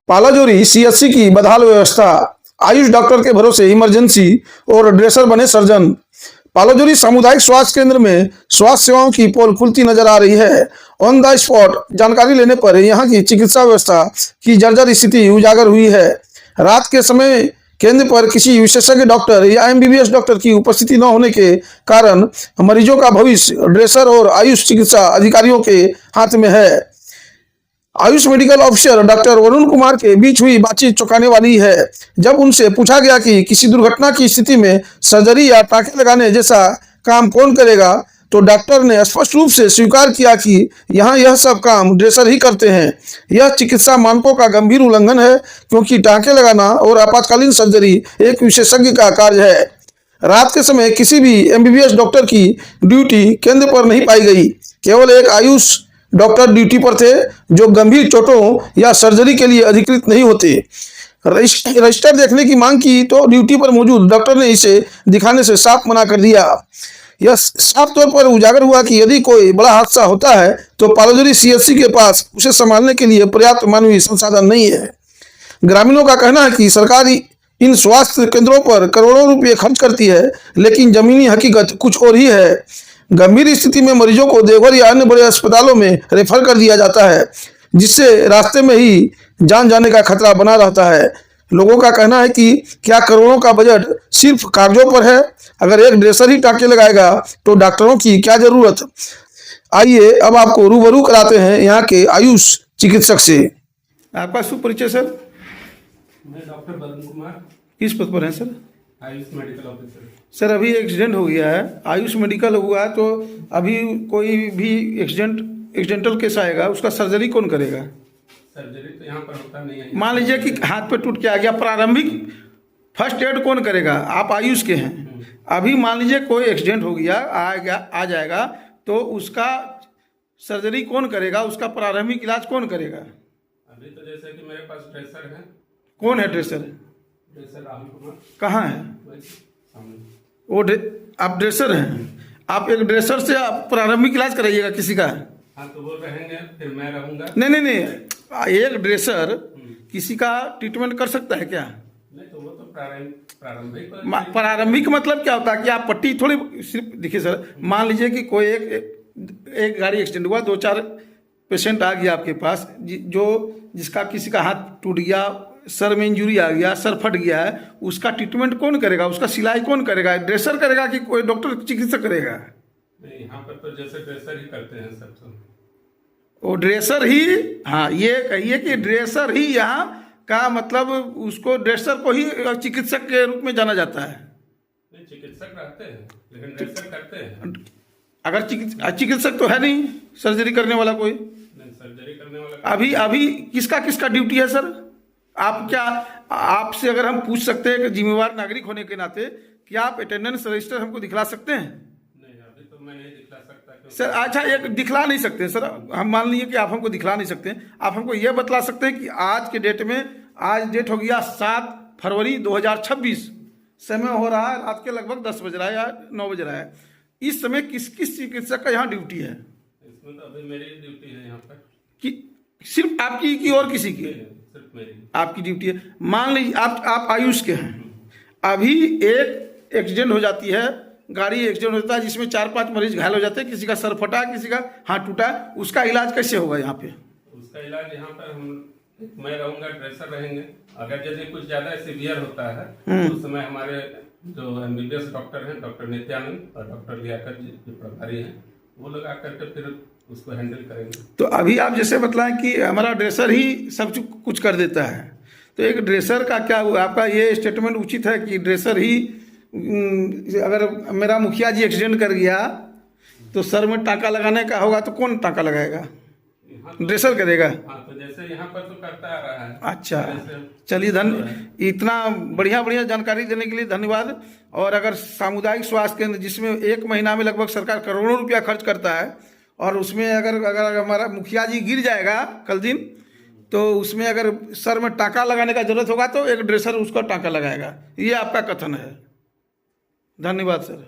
Palajori CHC की बदहाल व्यवस्था, आयुष डॉक्टर के भरोसे इमरजेंसी और ड्रेसर बने सर्जन। पालाजोरी सामुदायिक स्वास्थ्य केंद्र में स्वास्थ्य सेवाओं की पोल खुलती नजर आ रही है। ऑन द स्पॉट जानकारी लेने पर यहां की चिकित्सा व्यवस्था की जर्जर स्थिति उजागर हुई है। रात के समय केंद्र पर किसी विशेषज्ञ डॉक्टर या एमबीबीएस डॉक्टर की उपस्थिति न होने के कारण मरीजों का भविष्य ड्रेसर और आयुष चिकित्सा अधिकारियों के हाथ में है। Ayush medical officer doctor Varun Kumar के बीच हुई बातचीत चौंकाने वाली है। जब उनसे पूछा गया कि किसी दुर्घटना की स्थिति में सर्जरी या टाँके लगाने जैसा काम कौन करेगा, तो डॉक्टर ने स्पष्ट रूप से स्वीकार किया कि यहाँ यह सब काम ड्रेसर ही करते हैं। यह चिकित्सा मानकों का गंभीर उल्लंघन है, क्योंकि टाँके लगाना और आपातकालीन सर्जरी एक विशेषज्ञ का कार्य है। रात के समय किसी भी एमबीबीएस डॉक्टर की ड्यूटी केंद्र पर नहीं पाई गई। केवल एक आयुष डॉक्टर ड्यूटी पर थे, जो गंभीर चोटों या सर्जरी के लिए अधिकृत नहीं होते। रजिस्टर देखने की मांग की तो ड्यूटी पर मौजूद डॉक्टर ने इसे दिखाने से साफ मना कर दिया। यह साफ तौर पर उजागर हुआ कि यदि कोई बड़ा हादसा होता है तो पालाजोरी सीएचसी के पास उसे संभालने के लिए पर्याप्त मानवीय संसाधन नहीं है। ग्रामीणों का कहना है कि सरकार इन स्वास्थ्य केंद्रों पर करोड़ों रुपये खर्च करती है, लेकिन जमीनी हकीकत कुछ और ही है। गंभीर स्थिति में मरीजों को देवघर या अन्य बड़े अस्पतालों में रेफर कर दिया जाता है, जिससे रास्ते में ही जान जाने का खतरा बना रहता है। लोगों का कहना है कि क्या करोड़ों का बजट सिर्फ कागजों पर है? अगर एक ड्रेसर ही टाँके लगाएगा तो डॉक्टरों की क्या जरूरत। आइए अब आपको रूबरू कराते हैं यहाँ के आयुष चिकित्सक से। आपका सुपरिचय सर? मैं डॉक्टर वरुण कुमार। किस पद पर हैं sir? Ayush medical officer. Sir अभी एक्सीडेंट हो गया है, आयुष मेडिकल हुआ है, तो अभी कोई भी एक्सीडेंटल केस आएगा, उसका सर्जरी कौन करेगा? सर्जरी तो यहाँ पर होता नहीं है। मान लीजिए कि हाथ पे टूट के आ गया, प्रारंभिक फर्स्ट एड कौन करेगा? आप आयुष के हैं। अभी मान लीजिए कोई एक्सीडेंट हो गया, आ जाएगा, तो उसका सर्जरी कौन करेगा? उसका प्रारंभिक इलाज कौन करेगा? अभी तो जैसे कि मेरे पास ड्रेसर है। कौन है ड्रेसर? ड्रेसर राहुल कुमार। कहाँ है वो? आप ड्रेसर हैं, आप एक ड्रेसर से आप प्रारंभिक इलाज कराइएगा किसी का? हाँ, तो वो रहेंगे, फिर मैं रहूँगा। नहीं, एक ड्रेसर किसी का ट्रीटमेंट कर सकता है क्या? नहीं, तो वो तो प्रारंभिक प्रारंभिक मतलब क्या होता है कि आप पट्टी थोड़ी सिर्फ देखिए सर, मान लीजिए कि कोई एक गाड़ी एक्सीडेंट हुआ, 2-4 पेशेंट आ गया आपके पास, जिसका किसी का हाथ टूट गया, सर में इंजरी आ गया, सर फट गया है, उसका ट्रीटमेंट कौन करेगा? उसका सिलाई कौन करेगा? ड्रेसर करेगा कि कोई डॉक्टर चिकित्सक करेगा? नहीं, यहाँ पर तो जैसे ड्रेसर ही करते हैं सब तो। वो ड्रेसर ही, हाँ, ये कहिए कि ड्रेसर ही यहाँ का मतलब, उसको ड्रेसर को ही चिकित्सक के रूप में जाना जाता है। नहीं, चिकित्सक रहते हैं लेकिन ड्रेसर करते हैं। अगर चिकित्सक तो है नहीं सर्जरी करने वाला कोई? नहीं, सर्जरी करने वाला अभी किसका ड्यूटी है सर? आपसे अगर हम पूछ सकते हैं कि जिम्मेवार नागरिक होने के नाते, क्या आप अटेंडेंस रजिस्टर हमको दिखला सकते हैं? नहीं, अभी तो मैं नहीं दिखला सकता सर। अच्छा, एक दिखला नहीं सकते सर, हम मान लीजिए कि आप हमको दिखला नहीं सकते, आप हमको ये बतला सकते हैं कि आज के डेट में, आज डेट हो गया 7 फरवरी 2026, समय हो रहा है रात के लगभग 10 बज रहा है या 9 बज रहा है, इस समय किस चिकित्सक का यहाँ ड्यूटी है? इसमें तो अभी मेरी ड्यूटी है यहाँ पर। कि सिर्फ आपकी कि और किसी की? सिर्फ मेरी। आपकी ड्यूटी है। मान लीजिए आप आयुष के हैं, अभी एक एक्सीडेंट हो जाती है, गाड़ी एक्सीडेंट होता है जिसमें 4-5 मरीज घायल हो जाते हैं, किसी का सर फटा, किसी का हाथ टूटा, उसका इलाज कैसे होगा यहाँ पे? उसका इलाज यहाँ पर मैं रहूँगा, ड्रेसर रहेंगे। अगर यदि कुछ ज़्यादा सीवियर होता है तो उस समय हमारे जो एमबीबीएस डॉक्टर हैं, डॉक्टर नित्यानंद और डॉक्टर लियाकत जी जो प्रभारी हैं, वो लोग आकर के फिर उसको हैंडल करेंगे। तो अभी आप जैसे बतलाएं कि हमारा ड्रेसर ही सब कुछ कर देता है, तो एक ड्रेसर का क्या हुआ? आपका ये स्टेटमेंट उचित है कि ड्रेसर ही, अगर मेरा मुखिया जी एक्सीडेंट कर गया तो सर में टाँका लगाने का होगा तो कौन टाँका लगाएगा? ड्रेसर करेगा। हाँ, तो जैसे यहाँ पर तो करता आ रहा है। अच्छा, चलिए, इतना बढ़िया जानकारी देने के लिए धन्यवाद। और अगर सामुदायिक स्वास्थ्य केंद्र, जिसमें 1 महीना में लगभग सरकार करोड़ों रुपया खर्च करता है, और उसमें अगर हमारा मुखिया जी गिर जाएगा कल दिन, तो उसमें अगर सर में टाँका लगाने का जरूरत होगा तो एक ड्रेसर उसका टाँका लगाएगा, ये आपका कथन है। धन्यवाद सर।